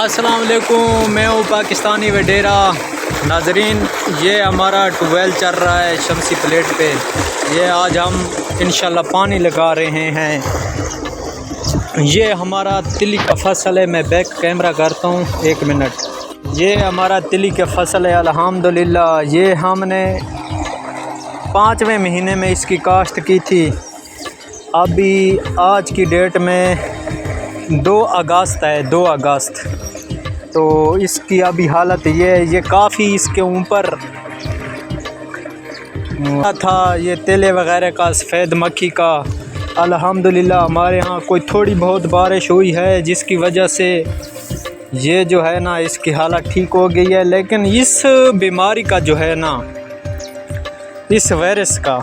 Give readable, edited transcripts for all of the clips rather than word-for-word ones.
अस्सलाम वालेकुम, मैं हूँ पाकिस्तानी वडेरा। नाजरीन, ये हमारा ट्यूबवेल चल रहा है शमसी प्लेट पे। ये आज हम इंशाल्लाह पानी लगा रहे हैं। ये हमारा तिली का फसल है। मैं बैक कैमरा करता हूँ, 1 मिनट। ये हमारा तिली का फसल है अल्हम्दुलिल्लाह। ये हमने 5वें महीने में इसकी काश्त की थी। अभी आज की डेट में 2 अगस्त है, 2 अगस्त। तो इसकी अभी हालत ये है, ये काफ़ी इसके ऊपर था ये तेले वगैरह का, सफ़ेद मक्खी का। अल्हम्दुलिल्लाह हमारे यहाँ कोई थोड़ी बहुत बारिश हुई है, जिसकी वजह से ये जो है ना इसकी हालत ठीक हो गई है। लेकिन इस बीमारी का जो है ना, इस वायरस का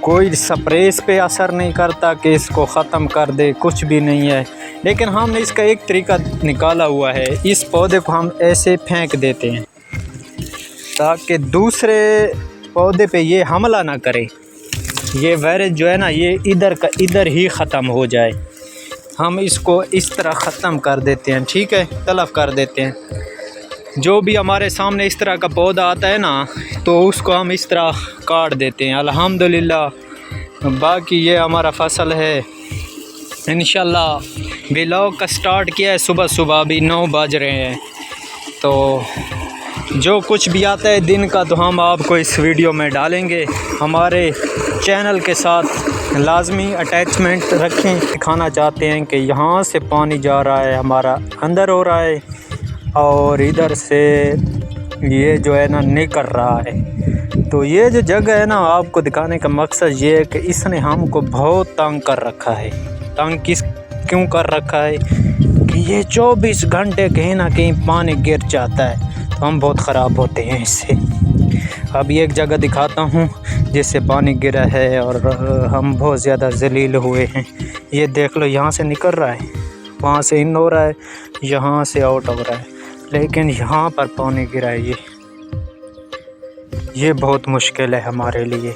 कोई स्प्रे पे असर नहीं करता कि इसको ख़त्म कर दे, कुछ भी नहीं है। लेकिन हमने इसका एक तरीका निकाला हुआ है। इस पौधे को हम ऐसे फेंक देते हैं ताकि दूसरे पौधे पे ये हमला ना करे। ये वायरस जो है ना, ये इधर का इधर ही ख़त्म हो जाए। हम इसको इस तरह ख़त्म कर देते हैं, ठीक है, तलफ कर देते हैं। जो भी हमारे सामने इस तरह का पौधा आता है ना, तो उसको हम इस तरह काट देते हैं। अल्हम्दुलिल्लाह बाकी ये हमारा फसल है। इंशाल्लाह व्लॉग का स्टार्ट किया है सुबह सुबह, अभी 9 बज रहे हैं। तो जो कुछ भी आता है दिन का, तो हम आपको इस वीडियो में डालेंगे। हमारे चैनल के साथ लाजमी अटैचमेंट रखें। दिखाना चाहते हैं कि यहाँ से पानी जा रहा है, हमारा अंदर हो रहा है, और इधर से ये जो है ना निकल रहा है। तो ये जो जगह है ना, आपको दिखाने का मकसद ये है कि इसने हमको बहुत तंग कर रखा है। तंग क्यों कर रखा है कि ये 24 घंटे कहीं ना कहीं पानी गिर जाता है, तो हम बहुत ख़राब होते हैं इससे। अभी एक जगह दिखाता हूँ जिससे पानी गिरा है और हम बहुत ज़्यादा जलील हुए हैं। ये देख लो, यहाँ से निकल रहा है, वहाँ से इन हो रहा है, यहाँ से आउट हो रहा है, लेकिन यहाँ पर पानी गिरा है। ये बहुत मुश्किल है हमारे लिए।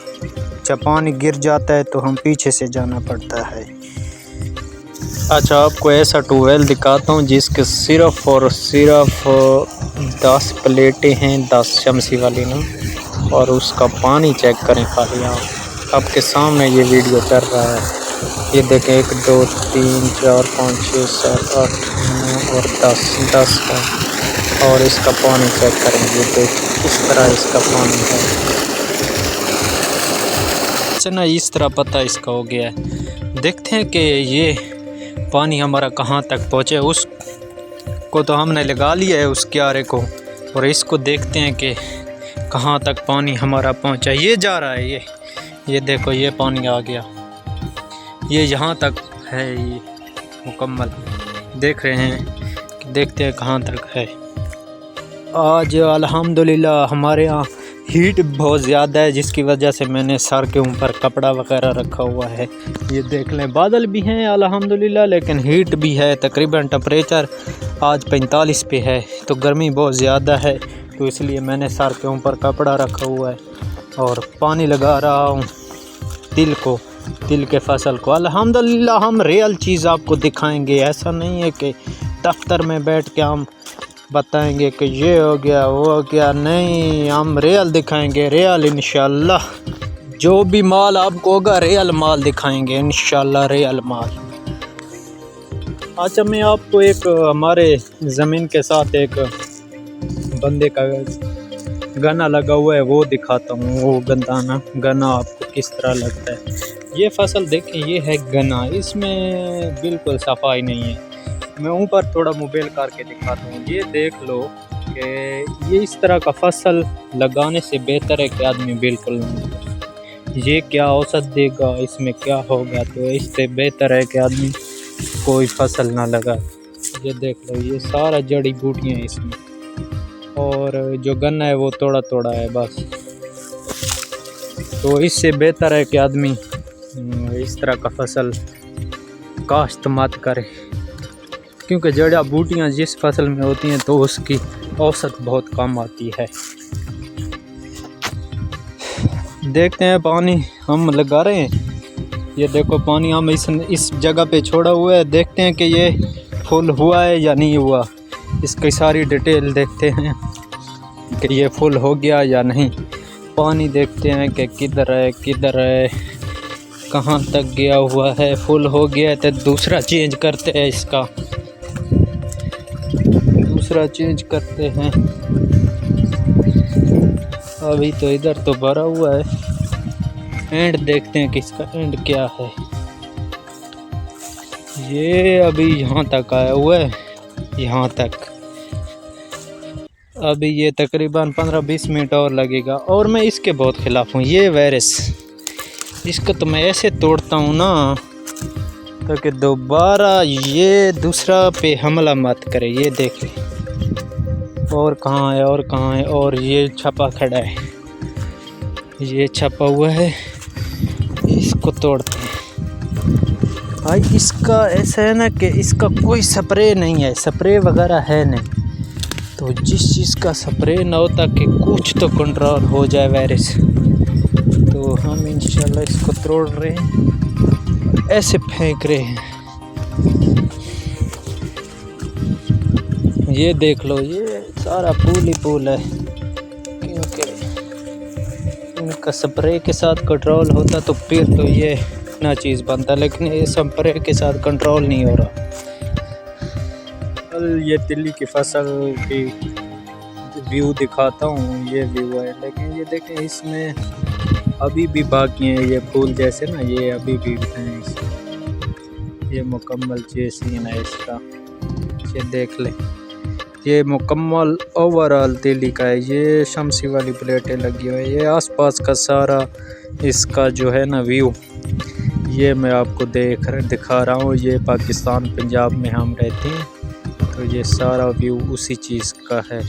जब पानी गिर जाता है तो हम पीछे से जाना पड़ता है। अच्छा, आपको ऐसा ट्यूबवेल दिखाता हूँ जिसके सिर्फ़ और सिर्फ 10 प्लेटें हैं, 10 शमसी वाली ना, और उसका पानी चेक करें खाली आप। आपके सामने ये वीडियो चल रहा है। ये देखें, 1 2 3 4 5 6 7 8 9 और 10 का। और इसका पानी चेक करेंगे, देखिए इस तरह इसका पानी है। अच्छा ना, इस तरह पता इसका हो गया है। देखते हैं कि ये पानी हमारा कहाँ तक पहुँचे। उसको तो हमने लगा लिया है, उस क्यारे को, और इसको देखते हैं कि कहाँ तक पानी हमारा पहुँचा। ये जा रहा है, ये देखो, ये पानी आ गया, ये यहाँ तक है, ये मुकम्मल देख रहे हैं। देखते हैं कहाँ तक है। आज अल्हम्दुलिल्लाह हमारे यहाँ हीट बहुत ज़्यादा है, जिसकी वजह से मैंने सर के ऊपर कपड़ा वगैरह रखा हुआ है। ये देख लें, बादल भी हैं अल्हम्दुलिल्लाह, लेकिन हीट भी है। तकरीबन टेम्परेचर आज 45 पे है, तो गर्मी बहुत ज़्यादा है। तो इसलिए मैंने सर के ऊपर कपड़ा रखा हुआ है और पानी लगा रहा हूँ तिल के फसल को। अल्हम्दुलिल्लाह हम रियल चीज़ आपको दिखाएंगे। ऐसा नहीं है कि दफ्तर में बैठ के हम बताएंगे कि ये हो गया वो हो गया, नहीं, हम रियल दिखाएंगे, रियल इंशाल्लाह। जो भी माल आपको होगा रियल माल दिखाएंगे इंशाल्लाह, रियल माल। अच्छा, मैं आपको एक हमारे ज़मीन के साथ एक बंदे का गन्ना लगा हुआ है वो दिखाता हूँ। वो गन्ना आपको किस तरह लगता है। ये फसल देखें, ये है गन्ना, इसमें बिल्कुल सफाई नहीं है। मैं ऊपर थोड़ा मोबाइल करके दिखाता हूँ। ये देख लो कि ये इस तरह का फसल लगाने से बेहतर है कि आदमी बिल्कुल नहीं। ये क्या औसत देगा, इसमें क्या होगा, तो इससे बेहतर है कि आदमी कोई फसल ना लगा। ये देख लो, ये सारा जड़ी बूटियाँ हैं इसमें, और जो गन्ना है वो थोड़ा थोड़ा है बस। तो इससे बेहतर है कि आदमी इस तरह का फसल काश्त मत करे, क्योंकि जड़ा बूटियाँ जिस फसल में होती हैं तो उसकी औसत बहुत कम आती है। देखते हैं, पानी हम लगा रहे हैं। ये देखो, पानी हम इस जगह पे छोड़ा हुआ है। देखते हैं कि ये फुल हुआ है या नहीं हुआ, इसकी सारी डिटेल देखते हैं कि ये फुल हो गया या नहीं। पानी देखते हैं कि किधर है, कहाँ तक गया हुआ है। फुल हो गया तो दूसरा चेंज करते हैं, इसका दूसरा चेंज करते हैं। अभी तो इधर तो भरा हुआ है। एंड देखते हैं कि इसका एंड क्या है। ये अभी यहाँ तक आया हुआ है, यहाँ तक। अभी ये तकरीबन 15-20 मिनट और लगेगा। और मैं इसके बहुत खिलाफ हूँ, ये वायरस, इसको तो मैं ऐसे तोड़ता हूँ ना ताकि दोबारा ये दूसरा पे हमला मत करे। ये देख ले, और कहाँ है, और ये छपा खड़ा है, ये छपा हुआ है, इसको तोड़ते हैं भाई। इसका ऐसा है ना कि इसका कोई स्प्रे नहीं है, स्प्रे वगैरह है नहीं, तो जिस चीज़ का स्प्रे ना होता कि कुछ तो कंट्रोल हो जाए वायरस, तो हम इंशाल्लाह इसको तोड़ रहे हैं, ऐसे फेंक रहे हैं। ये देख लो, ये सारा फूल ही फूल है, क्योंकि इनका स्प्रे के साथ कंट्रोल होता तो फिर तो ये ना चीज़ बनता, लेकिन ये स्प्रे के साथ कंट्रोल नहीं हो रहा। कल ये तिल्ली की फसल की व्यू दिखाता हूँ, ये व्यू है, लेकिन ये देखें इसमें अभी भी बाकी हैं ये फूल जैसे ना, ये अभी भी हैं इसमें। ये मुकम्मल सीन है इसका, ये देख लें, ये मुकम्मल ओवरऑल तिल्ली का है। ये शमसी वाली प्लेटें लगी हुई है, ये आसपास का सारा इसका जो है ना व्यू, ये मैं आपको दिखा रहा हूँ। ये पाकिस्तान पंजाब में हम रहते हैं, तो ये सारा व्यू उसी चीज़ का है।